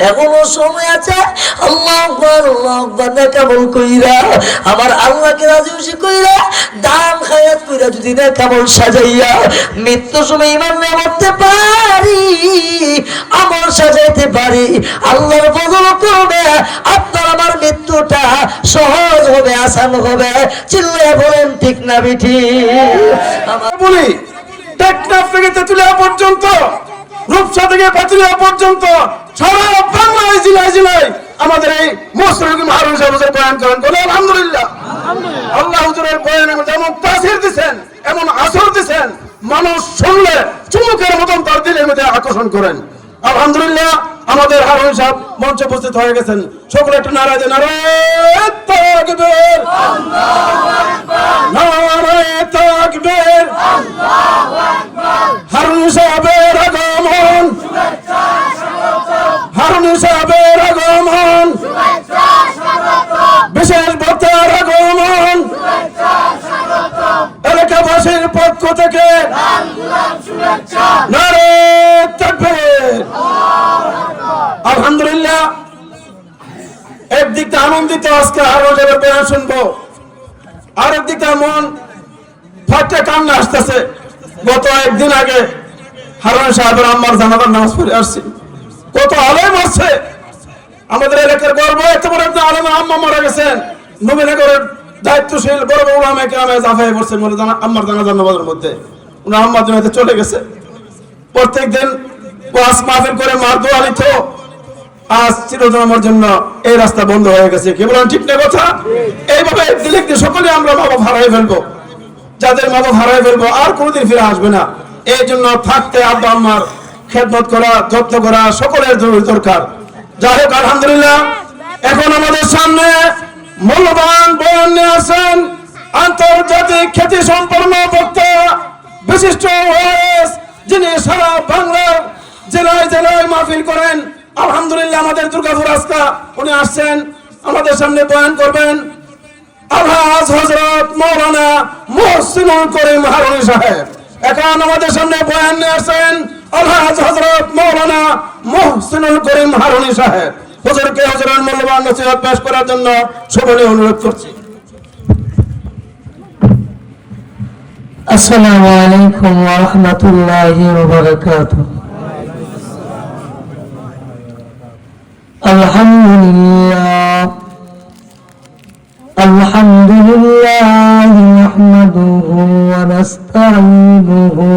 এখনো সময় আছে। আল্লাহু আকবার, আল্লাহু আকবার নেকামল কইরা আমার আল্লাহকে রাজি খুশি কইরা দান খায়াত কইরা যদি নেকামল সাজাইয়া মৃত্যুর সময় ইমান নিয়ে মরতে পারি, আমল সাজাইতে পারি, আল্লাহর ফজল করবে আপনার আমার মৃত্যুটা সহজ হবে, আসান হবে। চিল্লায়া বলেন ঠিক না বিঠি? আমার বলি টেকনাফ থেকে তেতুলিয়া পর্যন্ত, রূপসা থেকে পাতুলিয়া পর্যন্ত সারা বাংলায় জেলায় জেলায় আমাদের এই মুসলিম হারুন সাহেব বয়ান করেন। বলে আলহামদুলিল্লাহ। আল্লাহ হুজুরের বয়ানে যেমন তাসির দিচ্ছেন, এমন আসর দিচ্ছেন, মানুষ শুনলে চুমুকের মতন তার দিলের মধ্যে আকর্ষণ করেন। আলহামদুলিল্লাহ, আমাদের হারুন সাহেব মঞ্চে উপস্থিত হয়ে গেছেন। সকলে একটু নারায় দেন, নারায়ে তাকবীর, আল্লাহু আকবার, নারায়ে তাকবীর, আল্লাহু আকবার। হারুন সাহেবের আগমন, শুভেচ্ছা স্বাগতম। হারুন সাহেবের আগমন, শুভেচ্ছা স্বাগতম। বিশেষ বক্তার আগমন, শুভেচ্ছা স্বাগতম। এলাকাবাসীর পক্ষ থেকে লাল গোলাপ শুভেচ্ছা, নারায়ে তাকবীর। আলহামদুলিল্লাহ, একদিকটা আনন্দিত আজকে হারুন সাহেবের বয়ান শুনবো, আর একদিকটা মন ফাটে কান্না আসতেছে। গত একদিন আগে হারুন সাহেবের আম্মার জানাজার নামাজ পড়ে আসছি। কত আলেম আছে আমাদের এলাকার গর্ব, এত বড় একটা আলেম আম্মা মারা গেছেন। নবীনগরের দায়িত্বশীল বড় বড় উলামায়ে কেরামে জাফায়ে পড়ছেন আম্মার জানাজার নামাজের মধ্যে। উনি আম্মার জন্য চলে গেছে। প্রত্যেকদিন ওয়াজ মাহফিল করে মার দোয়া নিত, আজ চিরদিনের জন্য এই রাস্তা বন্ধ হয়ে গেছে। কি বলেন ঠিক না কথা? এইভাবে দিলে সকলে আমরা মা বাবা হারাই ফেলবো, যাদের মা বাবা হারাই ফেলবো আর কোনোদিন ফিরে আসবে না। এই জন্য থাকতে আব্বা আম্মার খেদমত করা, যত্ন করা সকলের দরকার। যাই হোক, আলহামদুলিল্লাহ, এখন আমাদের সামনে মূল্যবান বয়ান নিয়ে আসেন আন্তর্জাতিক খ্যাতি সম্পন্ন বক্তা, বিশিষ্ট ওয়াইজ, যিনি সারা বাংলার জেলায় জেলায় মাহফিল করেন। আলহামদুলিল্লাহ, আমাদের দুর্গাপুর আজকা উনি আসছেন, আমাদের সামনে বয়ান করবেন। আলহাজ হযরত মাওলানা মুহসিনুল করিম হারুনি সাহেব এখন আমাদের সামনে বয়ান নিয়ে আসেন। আলহাজ হযরত মাওলানা মুহসিনুল করিম হারুনি সাহেব হুজুরকে হুজুরের মূল্যবান নসিহত পেশ করার জন্য সকলে অনুরোধ করছি। আসসালামু আলাইকুম ওয়া রাহমাতুল্লাহি ওয়া বারাকাতুহু। আলহামদুলিল্লাহ, আলহামদুলিল্লাহ নাহমাদুহু ওয়া নাস্তাঈনুহু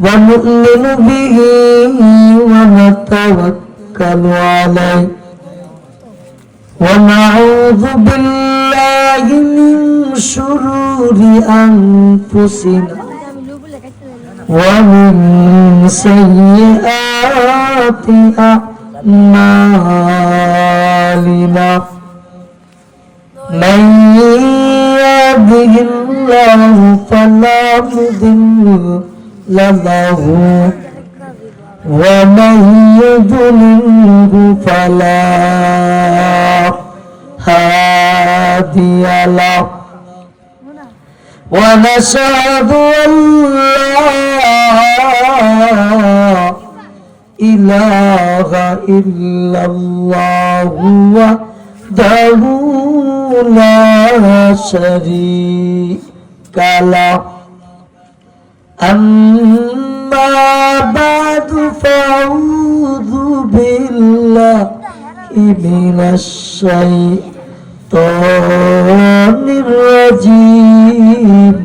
ওয়া নু'মিনু বিহি ওয়া নাতাওয়াক্কালু আলাইহি ওয়া নাউযু বিল্লাহি মিন শুরুরি আনফুসিনা ওয়া মিন সাইয়্যাতি আ'মালিনা। من يهده الله فلا مضل له ومن يضلله فلا هادي له ونشهد أن لا إله إلا الله وحده لا شريك له. أما بعد فأعوذ بالله من الشيطان الرجيم.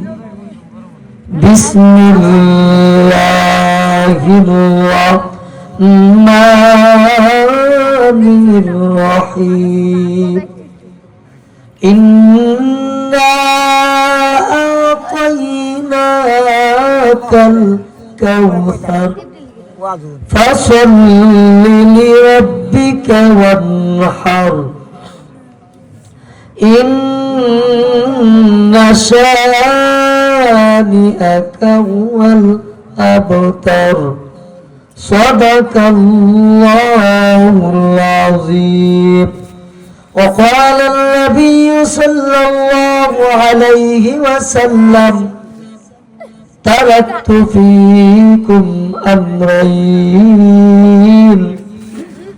بسم الله الرحمن الرحيم. إنا أعطيناك الكوثر فصل لربك وانحر إن شانئك هو الأبتر. صدق الله العظيم. وقال النبي صلى الله عليه وسلم تركت فيكم أمرين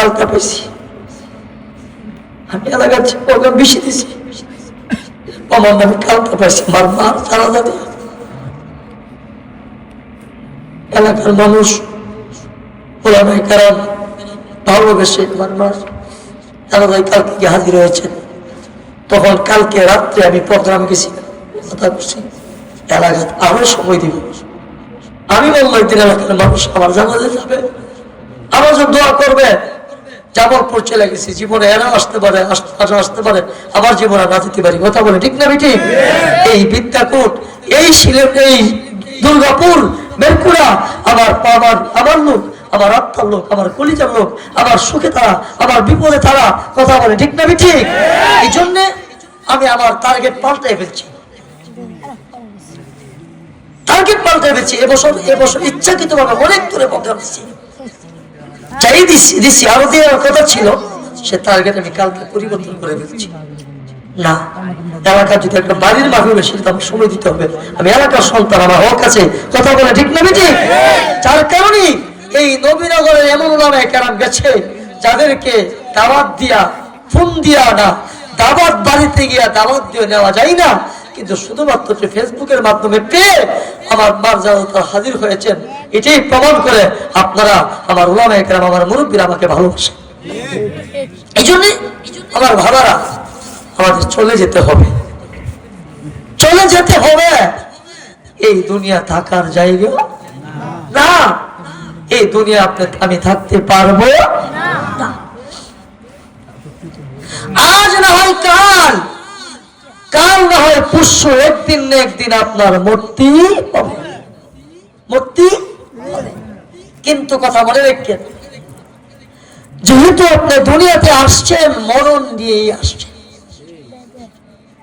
কালটা পেয়েছি, আমি এলাকার প্রোগ্রাম বেশি দিছি, আমার নামে কালটা পাইছি। আমার মা জানা যাবে, এলাকার মানুষ ওরা নাই কারণ ভালোবেসে আমার মা জানা যায় কালকে গিয়ে হাজির হয়েছেন। তখন কালকে রাত্রে আমি প্রোগ্রাম গেছি, কথা বলছি এলাকায় আরো সময় দিব। আমি বললাম একদিন এলাকার মানুষ আমার জানাজা যাবে, আমার জন্য দোয়া করবে। জামালপুর চলে গেছি, জীবনে এরা আসতে পারে, আসতে পারে, আবার জীবনে না যেতে পারি, কথা বলে ঠিক না বেটি? এই বিদ্যাকূট, এই সিলেট, এই দুর্গাপুর, বেরকুড়া আমার লোক, আমার আত্মার লোক, আমার কলিজার লোক, আমার সুখে তারা, আমার বিপদে তারা, কথা বলে ঠিক না বেটি? এই জন্যে আমি আমার টার্গেট পাল্টাই ফেলছি, এবছর ইচ্ছাকৃতভাবে অনেক দূরে প্রোগ্রাম দিচ্ছি, চাই দিচ্ছি আরো দেওয়ার কথা ছিল, সে টার্গেট আমি কালকে পরিবর্তন করে ফেলছি। না, এলাকার যদি একটা বাড়ির মাফি বেশি আমার সময় দিতে হবে, আমি এলাকার সন্তান, আমার হক আছে, কথা বলে ঠিক না বেটি? যার কারণে এই নবীনগরের এমন ওলামায়ে কেরাম গেছে যাদেরকে দাওয়াত দিয়া, ফোন দিয়া না, দাওয়াত বাড়িতে গিয়া দাওয়াত দিয়ে নেওয়া যায় না, কিন্তু শুধুমাত্র ফেসবুকের মাধ্যমে পেয়ে আমার মারজাদা হাজির হয়েছেন। এটাই প্রমাণ করে আপনারা, আমার উলামায়ে কেরাম, আমার মুরব্বীরা আমাকে ভালোবাসে। এই জন্য আমার ভাবারা, আমাদের চলে যেতে হবে, চলে যেতে হবে। এই দুনিয়া থাকার জায়গা না, এই দুনিয়া আমি থাকতে পারবো না। আজ না হয় কাল, কাল না হয় পরশু, একদিন না একদিন আপনার মূর্তি হবে, মূর্তি হবে। কিন্তু কথা মনে রাখেন, যেহেতু আপনি দুনিয়াতে আসছেন মরণ দিয়েই আসছেন,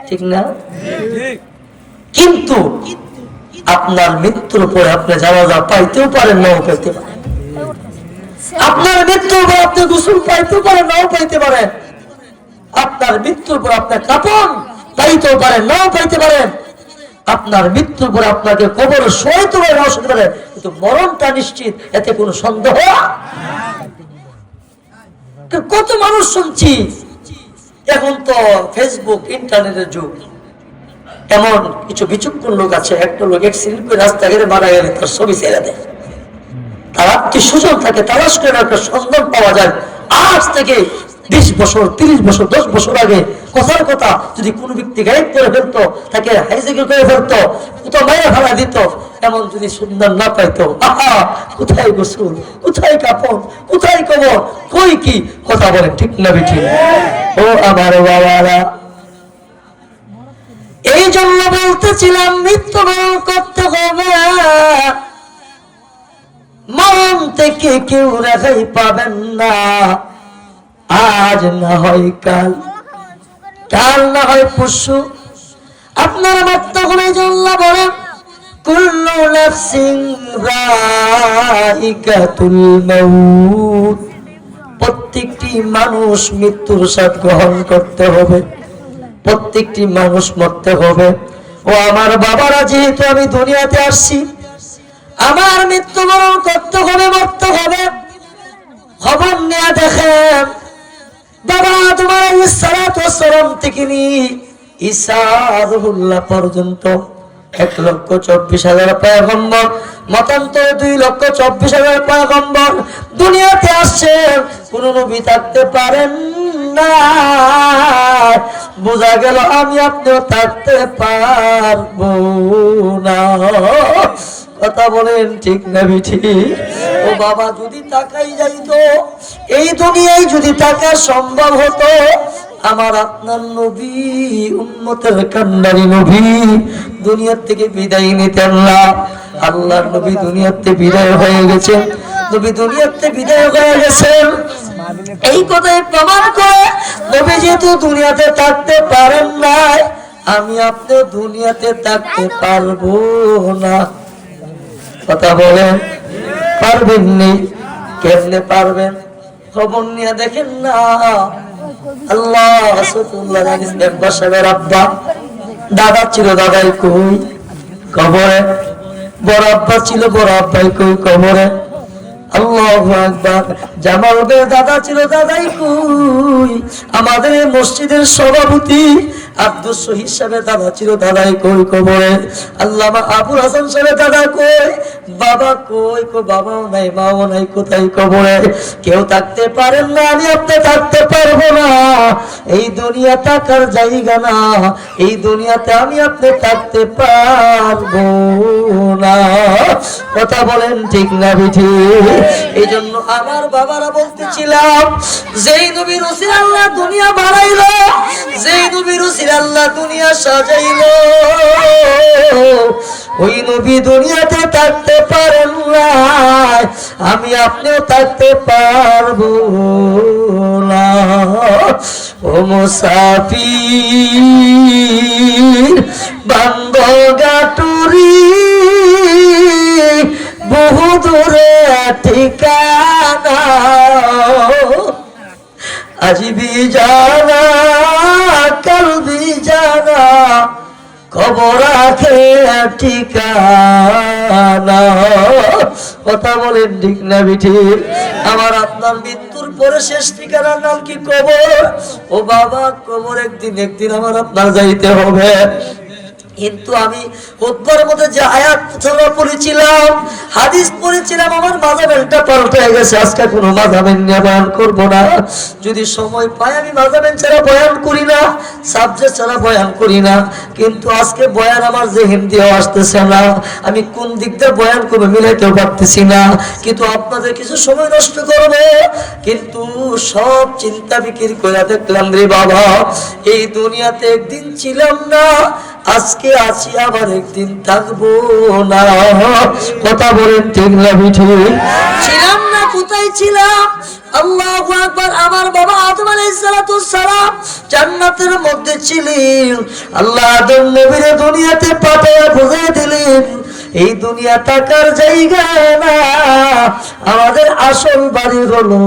ঠিক না? কিন্তু আপনার মৃত্যুর পরে আপনি জানাজা পাইতেও পারেন, নাও পাইতে পারেন। আপনার মৃত্যুর পর আপনি গোসল পাইতেও পারেন, নাও পাইতে পারেন। আপনার মৃত্যুর পর আপনার কাফন পাইতেও পারেন, নাও পাইতে পারেন। আপনার মৃত্যুর পর আপনাকে কবরে শোয়াইতে পারে, নাও শুতে পারেন, কিন্তু মরণটা নিশ্চিত, এতে কোনো সন্দেহ। কত মানুষ শুনছি, এখন তো ফেসবুক ইন্টারনেটের যুগ, এমন কিছু বিচক্ষণ লোক আছে, একটা লোক অ্যাক্সিডেন্ট করে রাস্তাঘাটে মারা গেলে তার ছবি ছেড়ে দেয়, তার আত্মীয় স্বজন থাকে, তালাশ করে একটা সন্ধান পাওয়া যায়। আজ থেকে 20 বছর, 30 বছর, 10 বছর আগে কথার কথা যদি কোনো ব্যক্তি গায়েব করে ফেলতো, তাকে হাইজ্যাক করে ফেলতো, কোথাও মাইরা ফেলা দিত, এমন যদি সন্ধান না পাইতো, আহা, কোথায় গোসল, কোথায় কাপড়, কোথায় কবর, কই কি, কথা বলেন ঠিক না বেঠিক? ও আমার বাবারা, এই জন্য বলতেছিলাম মৃত্যুবরণ করতে হবে, মরণ থেকে কেউ রেহাই পাবেন না। আজ না হয় কাল, কাল না হয় পরশু, আপনার বর্তমানে জন্য বলেন কুল্লু নাফসিন যায়িকাতুল মাউত, প্রত্যেকটি মানুষ মৃত্যুর স্বাদ গ্রহণ করতে হবে, প্রত্যেকটি মানুষ মরতে হবে। ও আমার বাবারা, যেহেতু আমি দুনিয়াতে আসছি, আমার মৃত্যুবরণ করতে হবে, মরতে হবে। খবর নিয়ে দেখেন, বাবা তোমার ইসলাম থেকে নিয়ে ঈসা রুহুল্লাহ পর্যন্ত 1,24,000 পয়গম্বর, মতান্তরে 2,24,000 পয়গম্বর দুনিয়াতে আসছেন, কোন নবী থাকতে পারেন না। বোঝা গেল আমি আপনিও থাকতে পারবো না, কথা বলেন ঠিক না বেঠিক? ও বাবা, যদি তাকাই যাইতো, এই দুনিয়ায় যদি তাকা সম্ভব হতো, আমার আপনার নবী, উম্মতের কান্ডারি নবী দুনিয়ার থেকে বিদায় নিতেন না। আল্লাহর নবী দুনিয়াতে বিদায় হয়ে গেছেন, নবী দুনিয়াতে বিদায় হয়ে গেছেন, এই কথাই প্রমাণ করে নবী যেহেতু দুনিয়াতে থাকতে পারেন না, আমি আপনি দুনিয়াতে থাকতে পারবো না। কথা বলেন, পারবেন নি? কেমনে পারবেন? খবর নিয়ে দেখেন না, আল্লাহ আব্বা, দাদা ছিল, দাদাই কই? কবরে। বড় আব্বা ছিল, বড় আব্বাই কই? কবরে। আল্লাহু আকবার। জামাল বে দাদা ছিল, দাদাই কই? আমাদের এই মসজিদের সভাপতি আব্দুল শহীদ সাহেবের দাদা ছিল, দাদাই কই কবরে? আল্লামা আবুল হাসান সাহেবের দাদা কই? বাবা কই? বাবাও নাই, মাও নাই, কোথায় কবরে? কেউ থাকতে পারেন না, আমি আপনি থাকতে পারবো না। এই দুনিয়া থাকার জায়গা না, এই দুনিয়াতে আমি আপনি থাকতে পারবো না। কথা বলেন ঠিক না বিঠি? এই জন্য আমার বাবারা বলতেছিলাম, যেই নবীর উসিলা আল্লাহ দুনিয়া বানাইলো, যেই নবীর উসিলা আল্লাহ দুনিয়া সাজাইলো, ওই নবী দুনিয়াতে থাকতে পারেন না, আমি আপনিও থাকতে পারবো না। ও মুসাফির বান্দো গাটুরি, বহু দূরে ঠিকানা, আজ भी जाना कल भी जाना, খবর রাখে ঠিকানা। কথা বলেন ঠিক না বিঠিক? আমার আপনার মৃত্যুর পরে শেষ ঠিকানার নাম কি? কবর। ও বাবা, কবর একদিন আমার আপনার যাইতে হবে। কিন্তু আমি খুতবার মধ্যে যে আয়াত পড়েছিলাম, হাদিস পড়েছিলাম, আমার মাযহাবটা পাল্টে গেছে। আজকে কোনো মাযহাবের নিয়ে বয়ান করব না। যদি সময় পাই আমি মাযহাবের ছাড়া বয়ান করি না, সাবজেক্ট ছাড়া বয়ান করি না। কিন্তু আজকে বয়ান আমার যেহেন দিয়ে আসতেছে না, আমি কোন দিক দিয়ে বয়ান করবো মিলাইতেও পারতেছি না। কিন্তু আপনাদের কিছু সময় নষ্ট করব, কিন্তু সব চিন্তা বিক্রি করে দেখলাম রে বাবা, এই দুনিয়াতে একদিন ছিলাম না, আজকে আছি, আবার একদিন থাকবো না। কথা বলেন ঠিক না বিঠিক? ছিলাম না, কোথায় ছিলাম? আল্লাহু আকবার। আমার বাবা আদম আলাইহিস সালাম জান্নাতের মধ্যে ছিলেন। আল্লাহ আদম নবীরে দুনিয়াতে পাঠিয়ে বুঝিয়ে দিলেন, এই দুনিয়া থাকার জায়গা না, আমাদের আসল বাড়ি হলো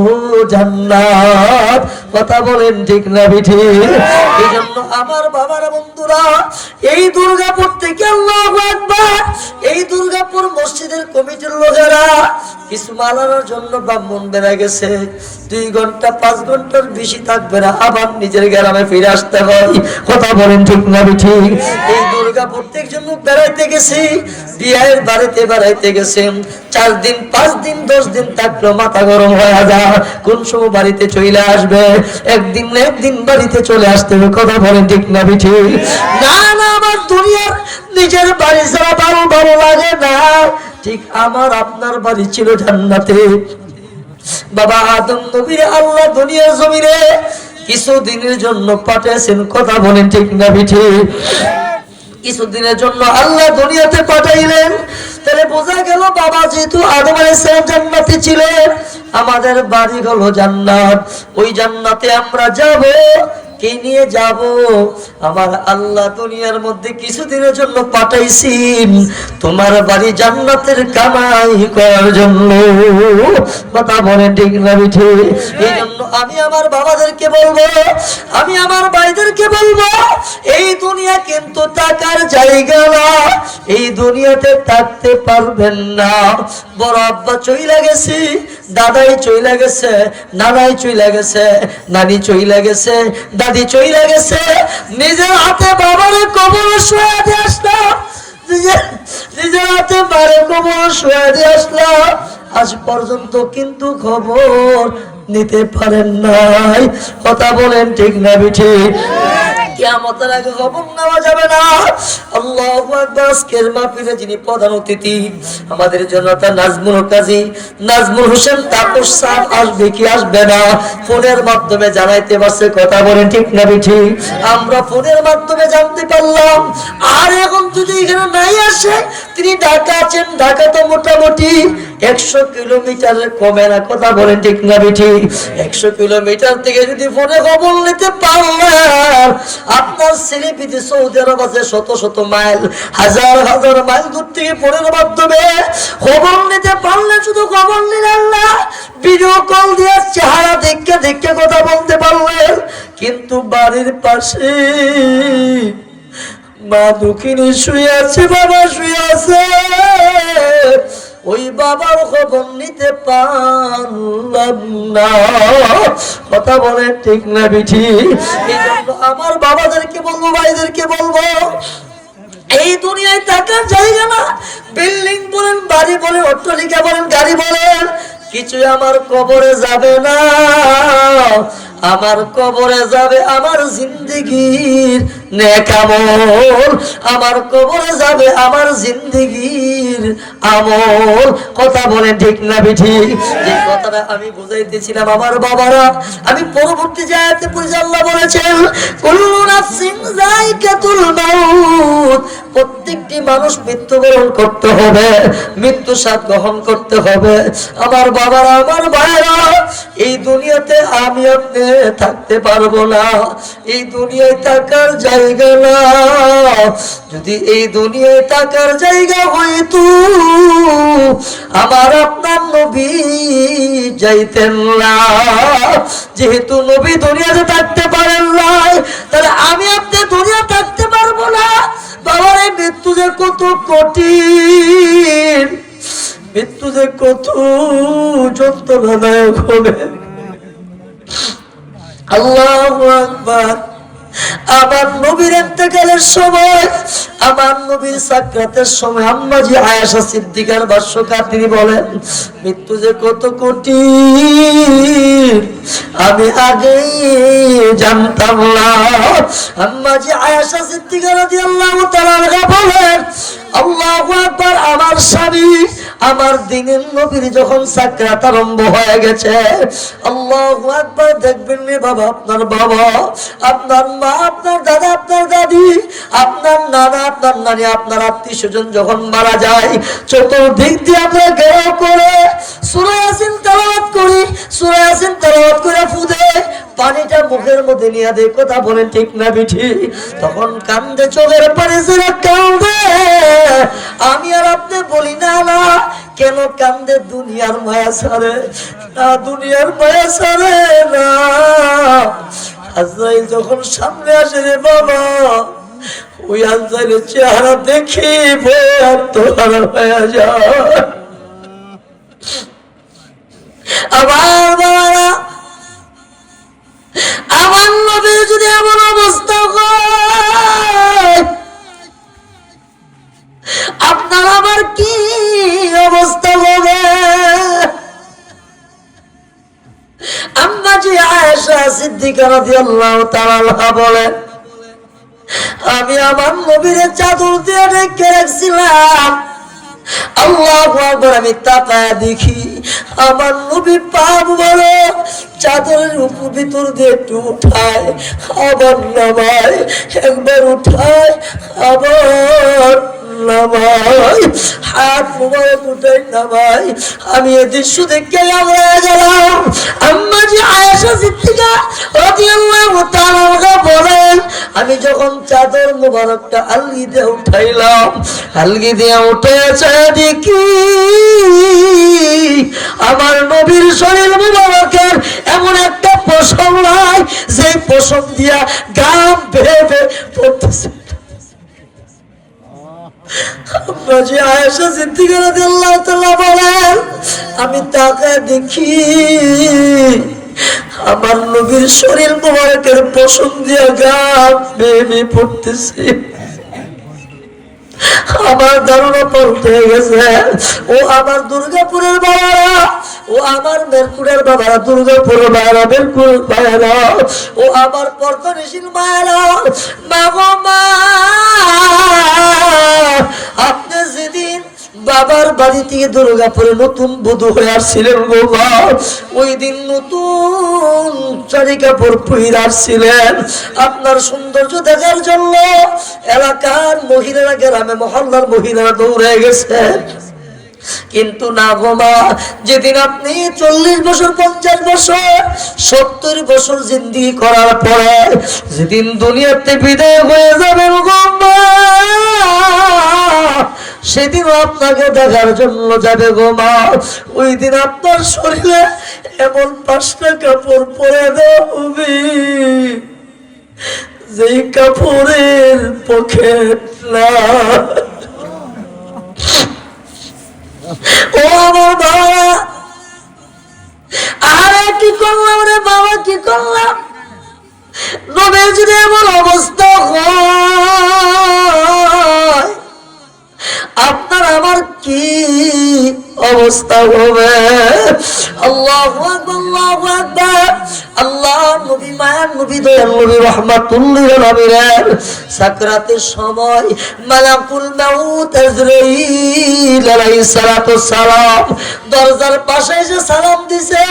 জান্নাত। কথা বলেন ঠিক না বিঠিক? এই জন্য আমার বাবার বন্ধুরা, এই দুর্গাপুর থেকে আল্লাহু আকবার, এই দুর্গাপুর মসজিদের কমিটির লোকেরা কিছু মালানোর জন্য ব্রাহ্মণ বেড়ে গেছে। 2 ঘন্টা 5 ঘন্টার বেশি থাকবে না, আবার নিজের গ্রামে ফিরে আসতে হয়। কথা বলেন ঠিক না বিঠিক? এই দুর্গাপুর থেকে জন্য বেড়াইতে গেছি, বিয়ের বাড়িতে বেড়াইতে গেছেন, 4 দিন 5 দিন 10 দিন থাকলো, মাথা গরম হয়ে যায়, কোন সময় বাড়িতে চলে আসবে। একদিন না একদিন বাড়িতে চলে আসতে হবে। কথা বলেন ঠিক না বিঠিক? না না, আমার দুনিয়ার নিজের বাড়ি ছাড়া ভালো লাগে না। ঠিক আমার আপনার বাড়ি ছিল জান্নাতে। বাবা আদম নবীর আল্লাহ দুনিয়ার জমিনে কিছুদিনের জন্য পাঠিয়েছেন। কথা বলেন ঠিক না বিঠিক? কিছুদিনের জন্য আল্লাহ দুনিয়াতে পাঠাইলেন। তাহলে বোঝা গেল বাবা যেহেতু আদম আলাইহিস সালাম জান্নাতে ছিলেন, আমাদের বাড়ি হলো জান্নাত। ওই জান্নাতে আমরা যাব, কে নিয়ে যাব? আমার আল্লাহ দুনিয়ার মধ্যে কিছুদিনের জন্য পাঠাইছেন তোমার বাড়ি জান্নাতের কামাই করার জন্য। কথা বলেন ঠিক না বিঠিক? এই জন্য আমি আমার বাবাদেরকে বলবো, আমি আমার ভাইদেরকে বলবো, এই দুনিয়া কিন্তু টাকার জায়গা না, এই দুনিয়াতে থাকতে পারবেন না। বড় আব্বা চইলা গেছে, দাদাই চইলা গেছে, নানাই চইলা গেছে, নানি চইলা গেছে, দাদি চইলা গেছে, নিজের হাতে বাবারে কবর শুয়ে দিয়ে আসলাম, নিজের হাতে মারে কবর শুয়ে দিয়ে আসলাম। আজ পর্যন্ত কিন্তু খবর নিতে পারেন নাই। কথা বলেন ঠিক না বিঠিক? কিয়ামতের আগে খবর নেওয়া যাবে না। আল্লাহু আকবার। আজকের মাহফিলে যিনি প্রধান অতিথি, আমাদের জনতা নাজমুল কাজী নাজমুল হোসেন তাপস সাহেব আসবে কি আসবে না ফোনের মাধ্যমে জানাইতে পারছে। কথা বলেন ঠিক না বিঠিক? আমরা ফোনের মাধ্যমে জানতে পারলাম। আর এখন যদি এখানে নাই আসে, তিনি ঢাকা আছেন, ঢাকা তো মোটামুটি 100 কিলোমিটারের কমে না। কথা বলেন ঠিক না বিঠিক? 100 কিলোমিটার থেকে যদি ফোনে খবর নিতে পারলেন, আপনার ছেলে বিদেশে সৌদি আরব আছে শত শত মাইল, হাজার হাজার মাইল দূর থেকে ফোনের মাধ্যমে খবর নিতে পারলে, শুধু খবর নিলেন না, ভিডিও কল দিয়ে চেহারা দেখে দেখে কথা বলতে পারলেন। কিন্তু বাড়ির পাশে মা দুঃখিনী শুয়ে আছে, বাবা শুয়ে আছে, ওই বাবার খবর নিতে পারলাম না। কথা বলে ঠিক না বিঠি? এই জন্য আমার বাবাদেরকে বলবো, ভাইদেরকে বলবো, এই দুনিয়ায় থাকার জায়গা না। বিল্ডিং বলেন, বাড়ি বলেন, অট্টালিকা বলেন, গাড়ি বলেন, কিছুই আমার কবরে যাবে না। আমার কবরে যাবে আমার জিন্দেগীর নেক আমল, আমার কবরে যাবে আমার জিন্দেগীর আমল। কথা বলেন ঠিক না বিঠি? যে কথাটা আমি বুঝাইতেছিলাম আমার বাবারা, আমি পরবর্তী আয়াতে পড়ি আল্লাহ বলেছেন কুল্লু নাফসিন যায়কাতুল মাউত, প্রত্যেকটি মানুষ মৃত্যুবরণ করতে হবে, মৃত্যু স্বাদ গ্রহণ করতে হবে। আমার বাবারা, আমার ভাইরা, এই দুনিয়াতে আমি আপনি থাকতে পারবো না, এই দুনিয়ায় থাকার জায়গা না। যদি এই দুনিয়ায় থাকার জায়গা হইতো আমার আপনার নবী যাইতেন না। যেহেতু নবী দুনিয়াতে থাকতে পারেন না, তাহলে আমি আপনি দুনিয়া থাকতে পারবো না। বাবার এই মৃত্যু যে কত কঠিন, মৃত্যু যে কত যন্ত্রণাদায়ক হবে। আল্লাহু আকবার। আমার নবীর ইন্তেকালের সময়, আমার নবীর সাকরাতের সময় আম্মাজি আয়েশা সিদ্দিকার ভাষ্যকার তিনি বলেন মৃত্যু যে কত কঠিন আমি আগেই জানতাম না। আম্মাজি আয়েশা সিদ্দিকা রাদিয়াল্লাহু তাআলা আনহা বলেন আল্লাহু আকবার, আমার স্বামী আমার দিনের নবীর যখন সাকরাত আরম্ভ হয়ে গেছে, আল্লাহু আকবার, দেখবেন রে বাবা, আপনার বাবা, আপনার মা, আপনার দাদা, আপনার দাদি, আপনার নানা, আপনার নানি, আপনার আত্মীয় স্বজন যখন মারা যায়, চতুর্দিক দিয়ে আমরা ঘেরাও করে সূরা ইয়াসিন তেলাওয়াত করি, সূরা ইয়াসিন তেলাওয়াত করে ফুদে পানিটা মুখের মধ্যে নিয়ে দেয়। কথা বলেন ঠিক না বিঠি? তখন কান্দে, চোখের পানি ছেড়ে কান্দে। আমি আর আপনি বলি না, না কেন কান্দে? দুনিয়ার মায়া ছাড়ে না, দুনিয়ার মায়া ছাড়ে না। আজরাইল যখন সামনে আসে রে বাবা, ওই আজরাইলের চেহারা দেখি ভয়ে আত্মহারা হয়ে যায়। আবার বাবা, আমার নবীর যদি এমন অবস্থা হয়, আপনার আবার কি অবস্থা হবে? আম্মাজি আয়েশা সিদ্দিকা রাদিয়াল্লাহু তাআলা আনহা বলেন আমি আমার নবীর চাদর দিয়ে ঢেকে রাখছিলাম। আল্লাহু আকবার, আমি তাকায় দেখি আমার নবী পাপ বলে চাদরের উপর ভিতর দিয়ে একটু উঠায় আবার নামায়, একবার উঠায় আবার নামায়, হাত মোবারক উঠাই নামায়। আমি এই দৃশ্য দেখে আমরা গেলাম। আম্মাজি আয়েশা সিদ্দিকা রাদিয়াল্লাহু তাআলা আনহা বলেন আমি যখন চাদর মোবারকটা আলগি দিয়ে উঠাইলাম, আলগি দিয়ে উঠেছে দেখি আমার নবীর শরীর মোবারকের এমন একটা পশম নাই যে পশম দিয়া গাম ভেবে পড়তেছে। আম্মাজি আয়েশা সিদ্দিকা রাদিয়াল্লাহু তাআলা বলেন আমি তাকে দেখি আমার নবীর শরীর মোবারকের পশম দিয়া গাম ভেবে পড়তেছে। আমার ধারণা পাল্টে গেছে। ও আমার দুর্গাপুরের বাবারা, ও আমার মেরকুটের বাবারা, দুর্গাপুরের বাবারা, মেরকুটের বাবারা, ও আমার পর্দনিশীল মায়েরা, মা গো মা, আপনি যেদিন বাবার বাড়ি থেকে দুর্গাপুরে নতুন বধূ হয়ে আসছিলেন গো মা, ওই দিন নতুন শাড়ি কাপড় পরে আসছিলেন আপনার সৌন্দর্য দেখার জন্য। এলাকার মহিলারা, গ্রামে মহল্লার মহিলারা দৌড়ে গেছে। কিন্তু না গো মা, যেদিন আপনি 40 বছর, 50 বছর, 70 বছর জিন্দেগি করার পরে যেদিন দুনিয়াতে বিদায় হয়ে যাবেন গো মা, সেদিন আপনাকে দেখার জন্য যাবে গো মা। ওই দিন আপনার শরীরে এমন 5টা কাপড় পরে দেবে যেই কাপড়ের পকেট না। ও আমার বাবা, আরে কি করলাম রে বাবা, কি করলাম? নবীর যদি এমন অবস্থা হয়, আপনার আমার কি অবস্থা হবে? আল্লাহু আকবার, আল্লাহু আকবার। আল্লাহ নবী, মায়ার নবী, দয়াল নবী রাহমাতুল্লিল আলামিন সাকরাতের সময় মালাকুল মাউত আজরাইল আলাইহিস সালাতু সালাম দরজার পাশে এসে সালাম দিছে,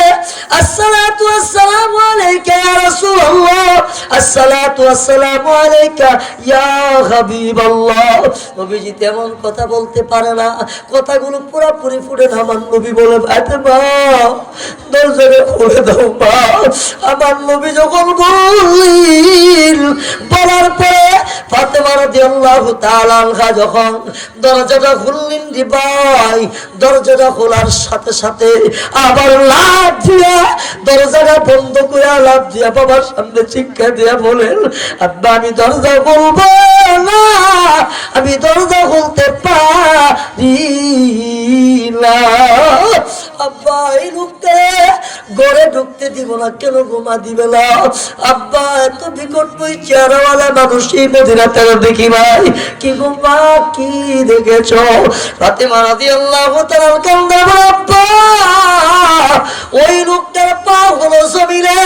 আসসালাতু আসসালামু আলাইকা ইয়া রাসূলুল্লাহ, আসসালাতু আসসালামু আলাইকা ইয়া হাবিবাল্লাহ। নবীজি তেমন কথা বলতে পারে না, কথাগুলো পুরোপুরি ফুটে না। আমার নবী বলে, ফাতেমা দরজাটা খুলে দাও মা। আমার নবী যখন বলার পরে ফাতেমা রাদিয়াল্লাহু তাআলা আনহা যখন দরজাটা খুললেন রে ভাই, দরজাটা খোলার সাথে সাথে আবার লাফ দিয়া দরজাটা বন্ধ করে লাফ দিয়া বাবার সামনে চিৎকার দিয়া বলেন, আব্বা আমি দরজা খুলবো না, আমি দরজা খুলতে পারি না। আব্বা এই লোকটা ঘরে ঢুকতে দিব না কেন, ঘুমা দিবে না? আব্বা এত বিকট বই চেহারাওয়ালা মানুষ এই মদিনাতে দেখি ভাই। কি ঘুমা, কি দেখেছ? ফাতেমা রাদিয়াল্লাহু তাআলা কান্দে, আব্বা ওই লোকটার পা হলো জমিনে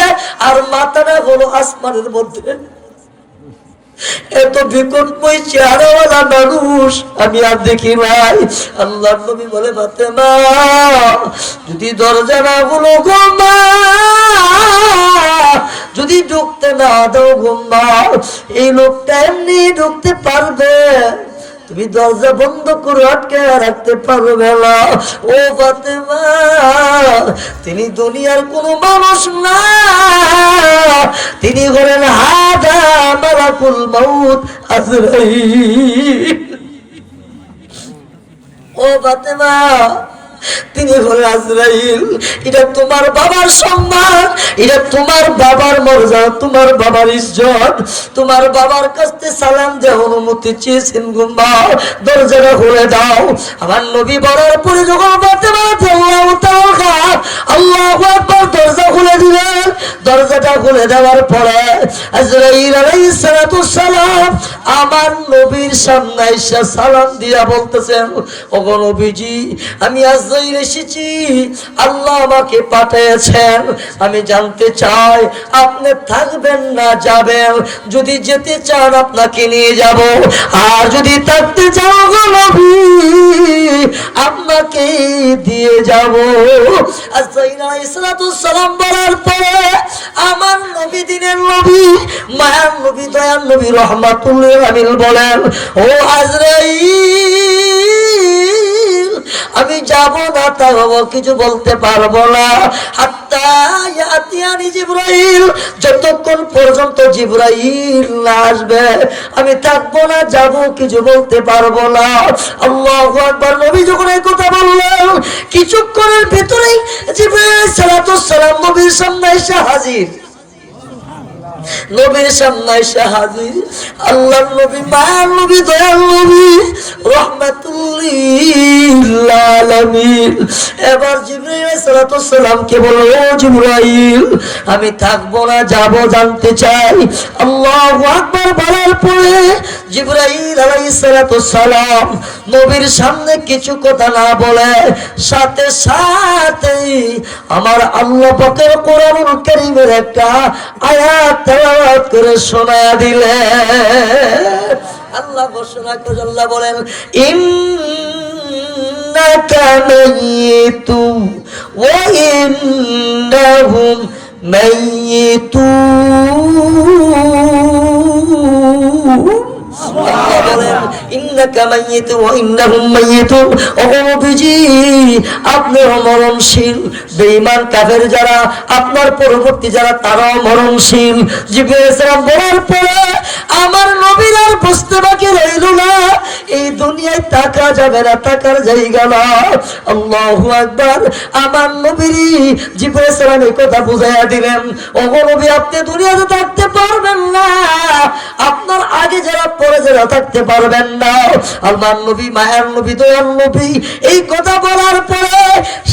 আর মাথাটা হলো আসমানের মধ্যে। এত বিকট বই চেহারাওয়ালা মানুষ আমি আর দেখি নাই। আল্লাহর নবী বলে, ফাতেমা যদি দরজা না খুলো গো মা, যদি ঢুকতে না দাও গো মা, এই লোকটা এমনি ঢুকতে পারবে, তুমি দরজা বন্ধ করে আটকে রাখতে পারবে না। ও ফাতেমা, তিনি দুনিয়ার কোন মানুষ না, তিনি হলেন হাদা মালাকুল মাউত আজরাইল। ও ফাতেমা, তিনি হলেন আজরাইল। এটা তোমার বাবার সম্মান, এটা তোমার বাবার মর্যাদা, তোমার বাবার ইজ্জত। তোমার বাবার কাছে সালাম দেওয়ার অনুমতি চেয়েছেন গুম্বা, দরজাটা খুলে দাও। আমার নবী বলার পরে যখন ফাতেমা রাদিয়াল্লাহু তাআলা আল্লাহু আকবার দরজা খুলে দিলেন, দরজাটা খুলে দেওয়ার পরে আজরাইল আলাইহিস সালাতু সালাম আমার নবীর সামনে এসে সালাম দিয়া বলতেছেন, ওগো নবীজি, আমি আজরাইল এসেছি, আল্লাহ আমাকে পাঠিয়েছেন। আমি জানতে চাই আপনি থাকবেন না যাবেন? যদি যেতে চান আপনাকে নিয়ে যাব, আর যদি থাকতে চাও গো নবী আপনাকে দিয়ে যাব। আজরাইল আলাইহিস সালাতু সালাম বলার পরে আমার নবী, দিনের নবী, মায়ার নবী, দয়ার নবী রাহমাতুল্লিল আলামিন বলেন, ও আজরাইল আমি যাব না, তা কিছু বলতে পারবো না। হাত্তা ইয়াতিয়ানি জিবরাইল, যতক্ষণ পর্যন্ত জিবরাইল না আসবে আমি থাকবো না, যাব, কিছু বলতে পারবো না। আল্লাহু আকবার। নবী যখন এই কথা বললেন, কিছুক্ষণের ভিতরেই জিবরাইল আলাইহিস সালাতু সালাম নবীর সামনে এসে হাজির। নবীর সামনে এসে হাজির আল্লাহর নবী, মায়ার নবী, দয়াল নবী রাহমাতুল্লিল আলামিন। এবার জিবরাইল আলাইহিস সালাতু সালামকে বলল, ও জিবরাইল আমি থাকবো না, যাব, জানতে চাই। আল্লাহু আকবার বলার পরে জিবরাইল আলাইহিস সালাতু সালাম নবীর সামনে কিছু কথা না বলে সাথে সাথে আমার আল্লাহ পাকের কোরআনুল কারীমের একটা আয়াত তেলাওয়াত করে শোনায়া দিলেন। আল্লাহ ঘোষণা করে আল্লাহ বলেন, ইন্নাকা মাইয়িতুন ওয়া ইন্নাহুম মাইয়িতুন। আল্লাহ বলেন, ইন্নাকা মাইয়িতুন ওয়া ইন্নাহুম মাইয়িতুন। ও নবীজি আপনিও মরণশীল, বেঈমান কাফের যারা আপনার পরবর্তী যারা তারাও মরণশীল। জিবরাইল আলাইহিস সালাম বলার পরে আমার নবীর আর বুঝতে বাকি রইল না, এই দুনিয়ায় তাকা যাবে না, তাকার জায়গা না। আল্লাহু আকবার। আমার নবীর জিবরাইল আলাইহিস সালাম এই কথা বুঝাইয়া দিলেন, ও নবী আপনি দুনিয়াতে থাকতে পারবেন না, আপনার আগে যারা পরে যারা থাকতে পারবেন না। আমার নবী মায়ের নবী দয়ার নবী এই কথা বলার পরে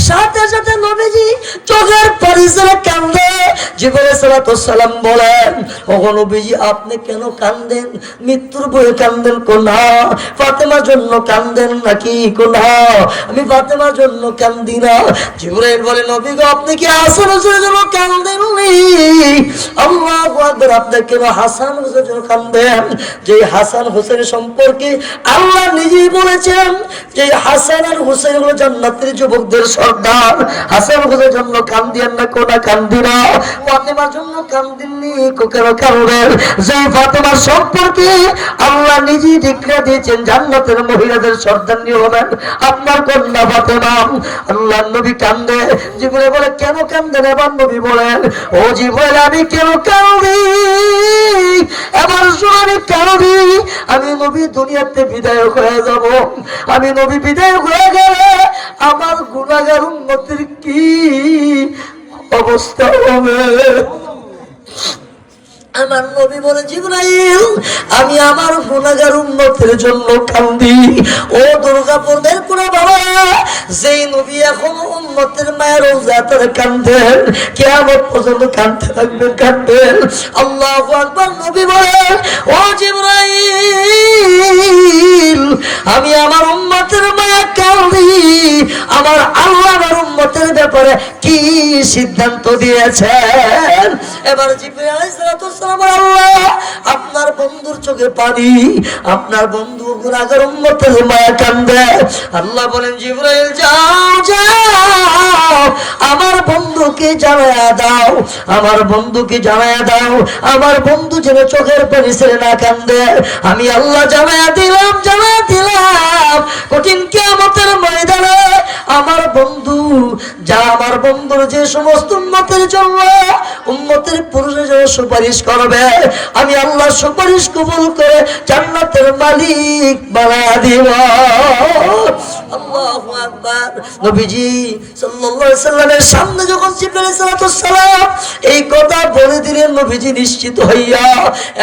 সাথে সাথে নবীজি চোখের পানি ছেড়ে কান্দে। জিবরাইল আলাইহিস সালাম বলেন, ওগো নবীজি আপনি কেন কান্দেন? মৃত্যুর ভয়ে কান্দেন কোনা? ফাতেমার জন্য কান্দেন নাকি কোনা? আমি ফাতেমার জন্য কান্দি না। জিবরাইল বলে, নবী গো আপনি কি হাসান হোসেনের জন্য কান্দেননি? আল্লাহু আকবার, আপনি কেন হাসান হোসেনের জন্য কান্দেন? যে হাসান হোসেনের সম্পর্কে আল্লাহ নিজেই বলেছেন যে হাসান আর হোসেন হলো জান্নাতের যুবকদের সর্দার। হাসান হোসেনের জন্য কান্দিয়েন না কোনা? কান্দি না। ফাতেমার জন্য কান্দিননি কেন? কারণ যে ফাতেমার সম্পর্কে আল্লাহ নিজেই ডিক্লেয়ার দিয়েছেন জান্নাতের মহিলাদের সর্দারনি হবেন আপনার কন্যা ফাতেমা। আল্লাহর নবী কান্দে। জিবরাইল বলে, কেন কান্দেন? এবার নবী বলেন, ও জিবরাইল আমি কেন কাঁদি? এবার শুনে কাঁদি। আমি নবী দুনিয়াতে বিদায় হয়ে যাব। আমি নবী বিদায় হয়ে গেলে আমার গুনাহগার উম্মতের কি অবস্থা হবে? আমার নবী বলে, জিবরাইল আমি আমার গুনাহগার উম্মতের জন্য কাঁদি। ও দুর্গাপুরের কোন বাবা, যেই নবী এখন উম্মতের মায়ের জাতের কাঁদেন, কিয়ামত পর্যন্ত কাঁদতে থাকবেন, কাঁদবেন। আল্লাহু আকবার। নবী বলেন, ও জিবরাইল আমি আমার উম্মতের মায়া কাঁদি। আমার আল্লাহ আমার উম্মতের ব্যাপারে কি সিদ্ধান্ত দিয়েছেন? এবার জিবরাইল আলাইহিস সালাম, আল্লাহ আপনার বন্ধুর চোখে পানি, আপনার বন্ধু গুনাহগার উম্মতের মায়া কান্দে। আল্লাহ বলেন, জিবরাইল যাও যাও আমার বন্ধুকে জানায়া দাও, আমার বন্ধুকে জানায়া দাও, আমার বন্ধু যেন চোখের পানি ছেড়ে না কান্দে। আমি আল্লাহ জানায়া দিলাম, জানায়া দিলাম কঠিন কিয়ামতের ময়দানে আমার বন্ধু যা আমার বন্ধুর যে সমস্ত উম্মতের জন্য উম্মতের পুরুষের জন্য সুপারিশ করবে, আমি আল্লাহ সুপারিশ কবুল করে জান্নাতের মালিক বানায়া দিব। আল্লাহু আকবার। নবীজি সাল্লাল্লাহু আলাইহি সাল্লামের সামনে যখন জিবরাইল আলাইহিস সালাম এই কথা বলে দিলেন, নবীজি নিশ্চিত হইয়া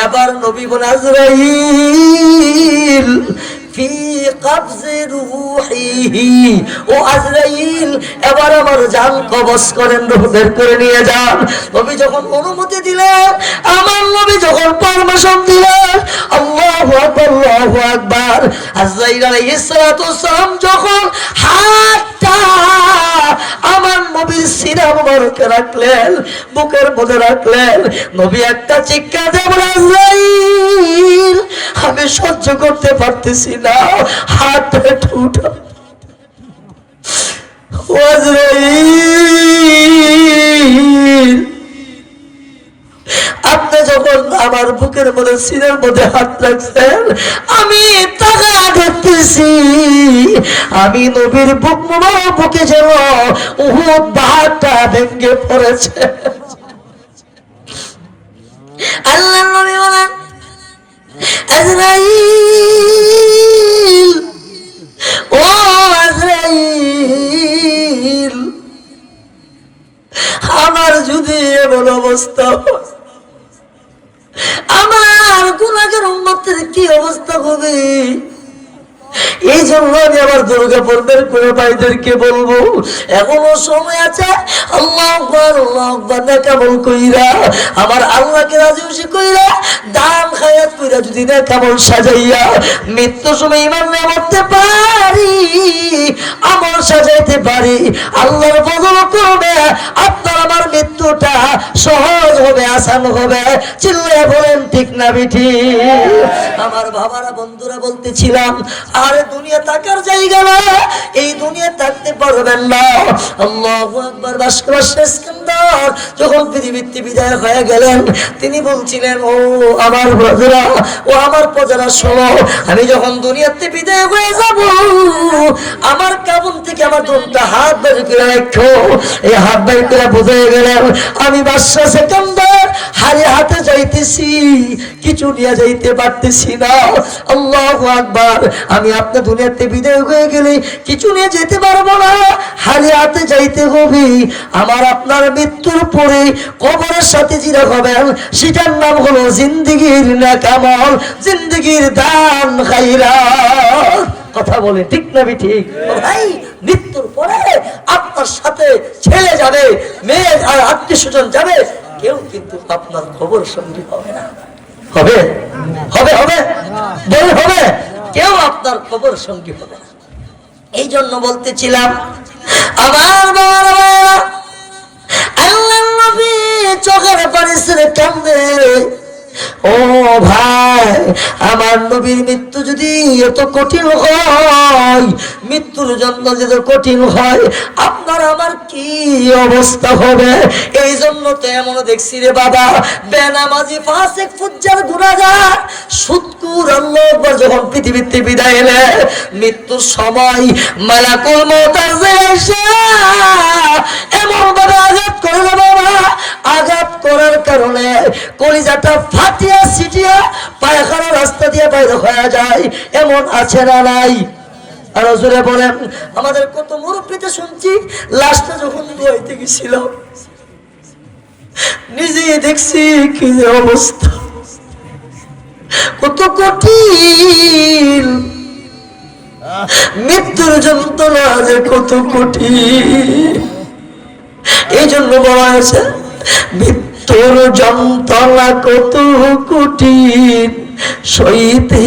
এবার নবী বলে, আজরাইল ফি কবজি রূহিহি, ও আজরাইল এবার আমার জান কবজ করেন, রূহ বের করে নিয়ে যান। নবী যখন অনুমতি দিলেন, আমার নবী যখন পারমিশন দিলেন, আল্লাহু আকবার, আল্লাহু আকবার। আজরাইল আলাইহিস সালাম যখন হাতটা আমার নবীর সিনা মুবারকে রাখলেন, বুকের মধ্যে রাখলেন, নবী একটা চিৎকার দিয়ে বলে, আজরাইল আমি সহ্য করতে পারতেছি না, হাত উঠা। আজরাইল আপনি যখন আমার বুকের মধ্যে সিনার মধ্যে হাত রাখছেন, আমি তাকা দেখতেছি আমি নবীর বুক মোবারক বুকে যেন উহুদ পাহাড়টা ভেঙে পড়েছে। আল্লাহর নবী বলেন, আজরাইল ও আজরাইল আমার যদি এমন অবস্থা, আমার গুনাহগার উম্মতের কি অবস্থা হবে? এই জন্য আমি আবার দুর্গাপুর বের করে ভাইদেরকে বলবো, এখনো সময় আছে। আল্লাহু আকবার, আল্লাহু আকবার না কেমন কইরা আমার আল্লাহকে রাজি খুশি কইরা দান খায়াত কইরা যদি না কেমন সাজাইয়া মৃত্যু সময় ইমান নিয়ে মরতে পারি, আমল সাজাইতে পারি, আল্লাহর বদল করবে আপনার আমার মৃত্যুটা সহজ হবে, আসান হবে। চিল্লায়া বলেন ঠিক না বিঠি? আমার বাবারা বন্ধুরা বলতেছিলাম, আরে দুনিয়া থাকার জায়গা না, এই দুনিয়া থাকতে পারবেন না। আল্লাহু আকবার। ভাস্কর ইস্কান্দার যখন পৃথিবীতে বিদায় হয়ে গেলেন, তিনি বলছিলেন, ও আমার প্রজারা, ও আমার প্রজারা শোনো, আমি যখন দুনিয়াতে বিদায় হয়ে যাব, আমার কাবন থেকে আমার দুটা হাত বের করে রাখো। এই হাত বের করে বুঝে গেলেন আমি বাদশা সিকান্দার হারে হাতে যাইতেছি, কিছু নিয়ে যাইতে পারতেছি না। আল্লাহু আকবার। আমি আপনার দুনিয়াতে বিদায় হয়ে গেলে কিছু নিয়ে যেতে পারবো না, হারে হাতে যাইতে হবে। আমার আপনার মৃত্যুর পরে কবরের সাথে জিরা হবেন, সেটার নাম হলো জিন্দেগির নেকামল, জিন্দেগির দান খাইরাত। কথা বলে ঠিক না ঠিক? ভাই, মৃত্যুর পরে আপনার সাথে ছেলে যাবে, মেয়ে আর আত্মীয় স্বজন যাবে, কেউ কিন্তু আপনার খবর সঙ্গী হবে না। হবে হবে হবে বলে হবে, কেউ আপনার খবর সঙ্গী হবে না। এই জন্য বলতেছিলাম আমার বাবারা, আল্লাহর নবী চোখের পানি ছেড়ে কান্দে। ও ভাই, আমার নবীর মৃত্যু যদি এত কঠিন হয়, মৃত্যুর যন্ত্রণা যদি কঠিন হয়, আপনার আমার কি অবস্থা হবে? এই জন্য তো এমন দেখছি রে বাবা, বেনামাজি ফাসিক ফুজ্জার গুনাহগার সুদকুর আল্লাহ আকবার যখন পৃথিবীতে বিদায় এলে, মৃত্যুর সময় মালাকুল মউত এসে এমন ভাবে আঘাত করলো বাবা, আঘাত করার কারণে কলিজাটা ফাটিয়া ছিটিয়া পায়খানা রাস্তা দিয়ে বাইরে হয়ে যায়, এমন আছে না নাই? আর জোরে বলেন। আমাদের কত মুরব্বীতে শুনছি, লাশটা যখন ধুইতে গেছিল নিজে দেখছি কি যে অবস্থা, কত কঠিন মৃত্যুর যন্ত্রণা, যে কত কঠিন। এই জন্য বলা হয়েছে মৃত্যুর যন্ত্রণা কত কঠিন, সইতে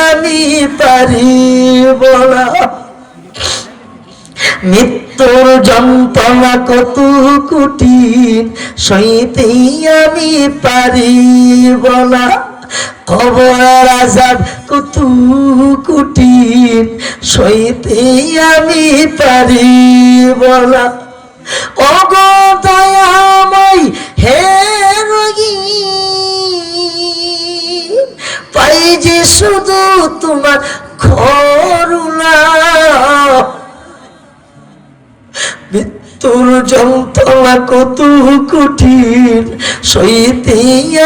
আমি পারিব না। মৃত্যুর যন্ত্রণা কত কঠিন, সইতে আমি পারিব না। কবরের আযাব কত কঠিন, সইতে আমি পারিব না। ওগো দয়াময় হে রহিম, পাই যে শুধু তোমার করুণা। মৃত্যুর যন্ত্রণা কত কঠিন, সইতে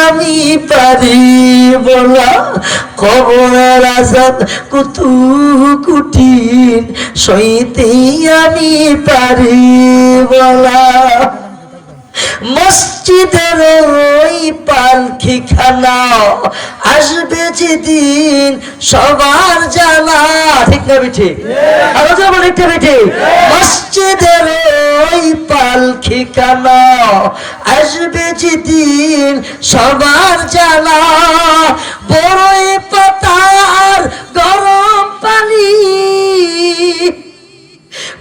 আমি পারিব না। কবরের আযাব কত কঠিন, সইতে আমি পারিব না। মসজিদের ওই পালকি খানা আসবে যেদিন সবার জানা, ঠিক না ঠিক? আরো যাবো ঠিক না ঠিক? মসজিদের ওই পালকি খানা আসবে যেদিন সবার জানা, বড়ই পাতার গরম পানি,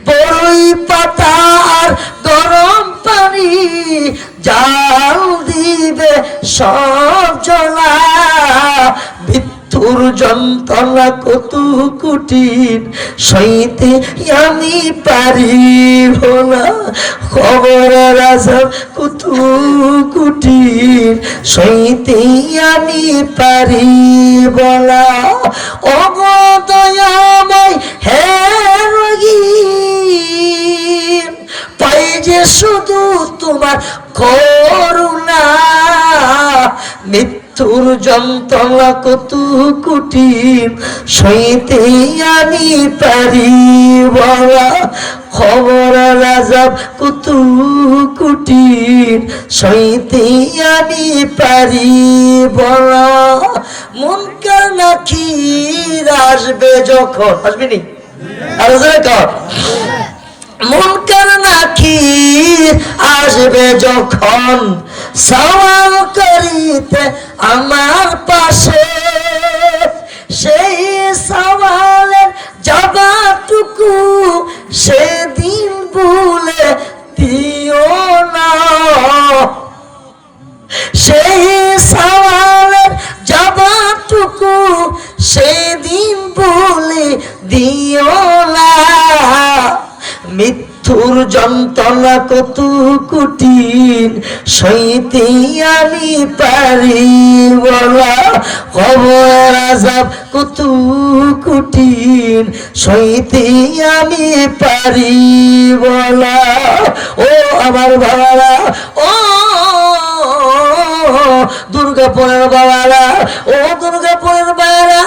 বড়ই পাতার গরম পানি জাল দিবে সব জ্বলা। মৃত্যুর যন্ত্রণা কত কঠিন, সইতে আমি পারিব না। খবরের আযাব কত কঠিন, সইতে আমি পারিব না। ওগো দয়াময় হে রহিম, পাই যে শুধু তোমার করুণা। মৃত্যুর যন্ত্রণা কত কঠিন, সইতে আমি পারিব না। খবরের আযাব কত কঠিন, সইতে আমি পারিব না। মুনকার নাকির আসবে যখন, আসবে নি? আর মুনকার নাকির আসবে যখন, সওয়াল করিতে আমার পাশে, সেই সওয়ালের জবাবটুকু সেদিন ভুলে দিও না। সেই সওয়ালের জবাবটুকু সেদিন ভুলে দিও না। মৃত্যুর যন্ত্রণা কত কঠিন, সইতে আমি পারিব না। কবরের আযাব কত কঠিন, সইতে আমি পারিব না। ও আমার বাবারা, ও দুর্গাপুরের বাবারা, ও দুর্গাপুরের বাবারা,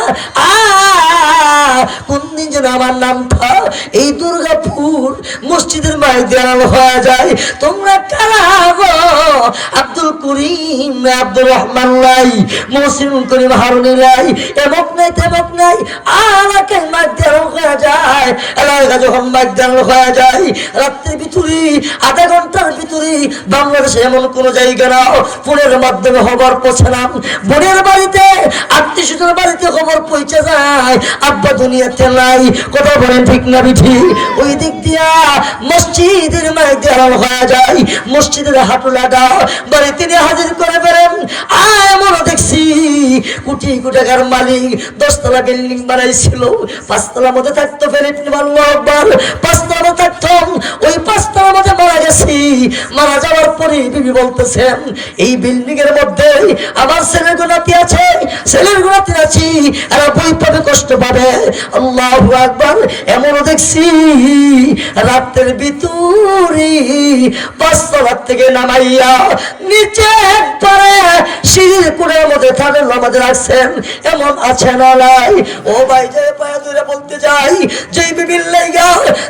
কোন দিন যেন আমার নামটা এই দুর্গাপুর মসজিদের মাইকে হয়ে যায়। তোমরা কারা গো? আব্দুল করিম, আব্দুর রহমান লাই, মহসিন করিম হারুনি লাই, এমক নাই তেমক নাই, আমাকে মাইকে হয়ে যায়। এলাকা যখন মাইকে হয়ে যায়, রাত্রির ভিতরে আধা ঘন্টার ভিতরে বাংলাদেশে এমন কোন জায়গা না ফোনের মাধ্যমে খবর পৌঁছে না। বোনের বাড়িতে, আত্মীয় স্বজনের বাড়িতে খবর পৌঁছে যায় আব্বা দুনিয়াতে নাই। কথা বলেন ঠিক না বিঠি? ওই দিক দিয়া মসজিদের মাইকে হয়ে যায়, মসজিদের হাঁটু লাগা বাড়িতে নিয়ে হাজির করে ফেলেন। এমনও দেখছি কোটি কোটি টাকার মালিক 10 তলা বিল্ডিং বানাইছিল, 5 তলার মধ্যে থাকতো ফেরিট আল্লাহবার, 5 তলা থাকতাম, ওই 5 তলার মধ্যে মারা গেছি। মারা যাওয়ার পরে বিবি বলতেছেন এই বিল্ডিং এর মধ্যে আমার ছেলের গুণাতি আছে, ছেলের গুণাতি আছি, এরা বই পাবে, কষ্ট পাবে। আল্লাহু আকবার। এমনও দেখছি রাতের ভিতরে 5 তলা থেকে নামাইয়া নিচে একবারে সিঁড়ির কোণের মধ্যে থাকেন আমাদের রাখছেন। এমন আছে না নাই? ও ভাই, যে পায়ে ধরে বলতে যাই, যেই বিবির লাইগা,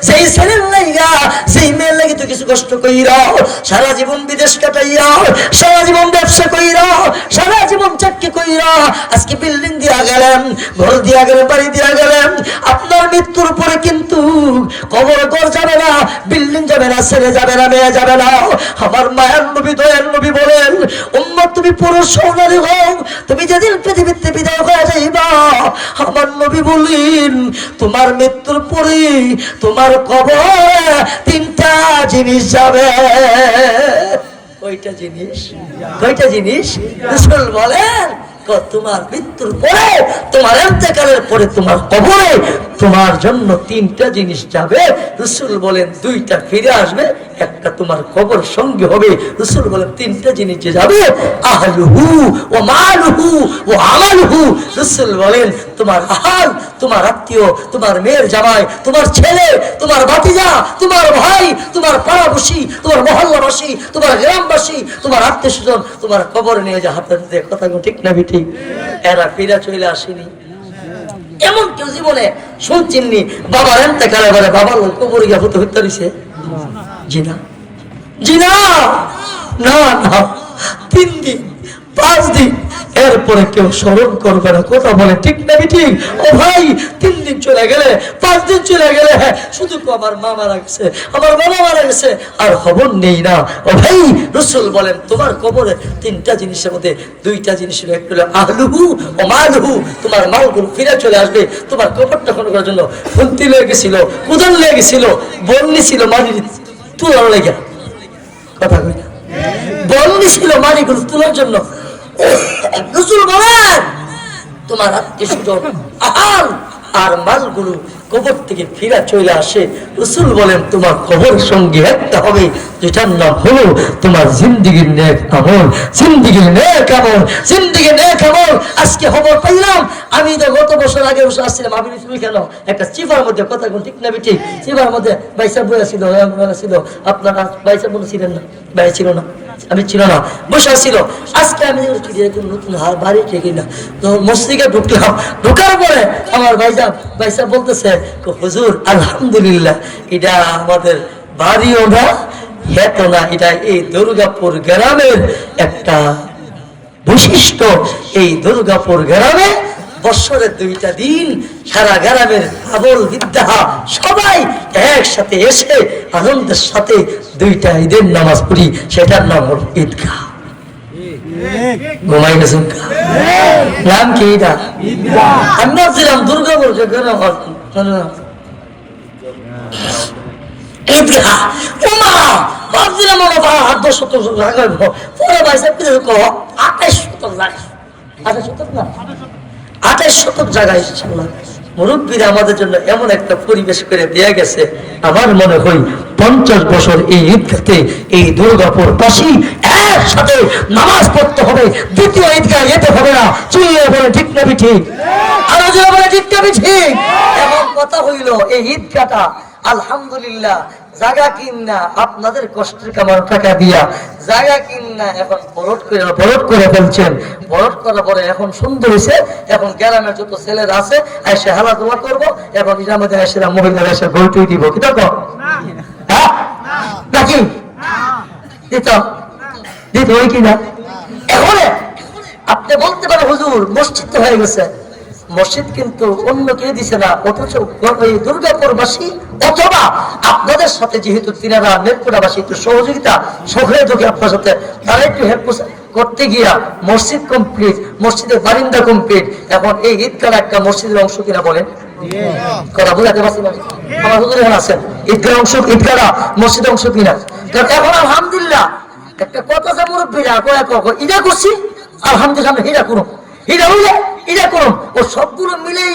সেই ছেলের লাইগা, সেই মেয়ের লাগি তো কিছু কষ্ট কইরা, সারা জীবন বিদেশ কাটাইয়া, সারা জীবন ব্যবসা কইরা, সারা জীবন চাকরি কইরা আজকে বিল্ডিং দিয়া গেলেন, ঘর দিয়া গেলেন, বাড়ি দিয়া গেলেন। আপনার মৃত্যুর পরে কিন্তু কবর ঘর যাবে না, বিল্ডিং যাবে না, ছেলে যাবে না, মেয়ে যাবে না। আমার মায়ের নবী, দয়ার নবী বলেন, উম্মত তুমি পুরুষ সোনারি হও, তুমি যেদিন পৃথিবীতে বিদায় হয়ে যাইবা, আমার নবী বলেন তোমার মৃত্যুর পরে তোমার কবরে 3টা জিনিস যাবে। কয়টা জিনিস? কয়টা জিনিস? রাসূল বলেন তোমার মৃত্যুর পরে, তোমার ইন্তেকালের পরে তোমার কবরে তোমার জন্য 3টা জিনিস যাবে। রাসূল বলেন 2টা ফিরে আসবে, একটা তোমার কবর সঙ্গে হবে। রাসূল বলেন 3টা জিনিস যে যাবে, আহলুহু ওয়া মালুহু ওয়া আমালুহু। রাসূল বলেন তোমার আহাল, তোমার আত্মীয়, তোমার মেয়ের জামাই, তোমার ছেলে, তোমার ভাতিজা, তোমার ভাই, তোমার পাড়াবাসী, তোমার মহল্লাবাসী, তোমার গ্রামবাসী, তোমার আত্মীয় স্বজন তোমার কবর নিয়ে যা হাতে দিতে। কথা ঠিক না বিটি? এরা ফিরে চলে আসেনি। এমন কেউ জীবনে শুনছেননি বাবার ইন্তেকালের পরে বাবার কবরে গিয়ে হতে হত্যা দিছে? জি না, জি না, না না। 3 দিন 5 দিন এরপরে কেউ স্মরণ করবে না। কথা বলে ঠিক না ঠিক? ও ভাই, 3 দিন চলে গেলে, 5 দিন চলে গেলে, শুধু আমার মা মারা গেছে, আমার বাবা মারা গেছে, আর খবর নেই না। ও ভাই, রাসূল বলেন তোমার কবরে 3টা জিনিসের মধ্যে 2টা জিনিসের একটা হলো আহলুহু ও মালুহু, তোমার মালগুলো ফিরে চলে আসবে। তোমার কবরটা খনন করার জন্য খুন্তি লেগে গেছিল, কুদাল লেগে গেছিল, বন্নি ছিল মাটির তুলার লেগে। কথা কই না? বন্নি ছিল মাটিগুলো তোলার জন্য। রাসূল বলেন তোমার আত্মীয় স্বজন আহাল আর মালগুলো কবর থেকে ফিরে চলে আসে। রাসূল বলেন তোমার কবর সঙ্গে একটা হবে, যেটার নাম হলো তোমার জিন্দেগির নেক আমল। জিন্দেগির নেক আমল, জিন্দেগির নেক আমল। আজকে খবর পাইলাম, আমি তো গত বছর আগে বসে আসছিলাম, আমি তুমি কেন একটা চিফার মধ্যে, কথা কোন ঠিক না ঠিক? চিফার মধ্যে বাইসা বইয়া ছিল, ছিল আপনারা বাইসা বোন ছিলেন না? ভাই ছিল না, আমি ছিল না, বসে আসছিল। আজকে আমি নতুন বাড়ি ঠিক না, মসজিদে ঢুকলাম, ঢুকার পরে আমার ভাইসা বলতেছে হুজুর আলহামদুলিল্লাহ, এটা আমাদের বাড়িও না, হেত না, এটা এই দুর্গাপুর গ্রামের একটা বৈশিষ্ট্য। এই দুর্গাপুর গ্রামে বছরে 2টা দিন সারা গ্রামের আবল বিদ্যা সবাই একসাথে এসে আনন্দের সাথে 2টা ঈদের নামাজ পড়ি, সেটার নাম হল ঈদগাহ। ঘুমাই গেছেন? নাম কি? এটা আমরা ছিলাম দুর্গাপুর ঈদগাহ। ভাবছিলাম 10 শতক জায়গা, পরে ভাইসা 28 শতক জায়গা, 28 শতক না, 28 শতক জায়গায় মুরব্বীরা আমাদের জন্য এমন একটা পরিবেশ করে দিয়ে গেছে। আমার মনে হয় 50 বছর এই ঈদগাতে, এই দুর্গাপুর বাসী একসাথে নামাজ পড়তে হবে, দ্বিতীয় ঈদগাহ যেতে হবে না। চিল্লিয়ে বলে ঠিক না ঠিক? আরো যে বলে ঠিক না ঠিক? এমন কথা হইল এই ঈদগাহটা আলহামদুলিল্লাহ জায়গা কিনা আপনাদের কষ্টের কামানো টাকা দিয়া জায়গা কিনা এখন বরট করে ফেলছেন। বরট করার পরে এখন সুন্দর হয়েছে, এখন গ্রামের যত ছেলেরা আছে এসে খেলাধুলা করবো, এখন এটার মধ্যে এসে মহিলারা এসে গড়িটুই দিব, কি দেখো হ্যাঁ নাকি দিত দিত ওই কিনা। এখন আপনি বলতে পারেন হুজুর মসজিদ তো হয়ে গেছে, মসজিদ কিন্তু অন্য কেউ দিছে না, অথচ এই দুর্গাপুরবাসী অথবা আপনাদের সাথে যেহেতু তিনারা নেত্রকোনাবাসী একটু সহযোগিতা সহযোগী আপনার সাথে তারা একটু হেল্প করতে গিয়া মসজিদ কমপ্লিট, মসজিদের বারিন্দা কমপ্লিট। এখন এই ঈদগাহ একটা মসজিদের অংশ কিনা বলেন, কথা বুঝাতে পারছি না? আমার হুজুর এখানে আছেন, ঈদগাহ অংশ, ঈদগাহ মসজিদ অংশ কিনা। এখন আলহামদুলিল্লাহ একটা কথা আছে মুরব্বীরা ইটা করছি আলহামদুলিল্লাহ, হিরা করুন হিরা হইলে এটা করুন, ও সবগুলো মিলেই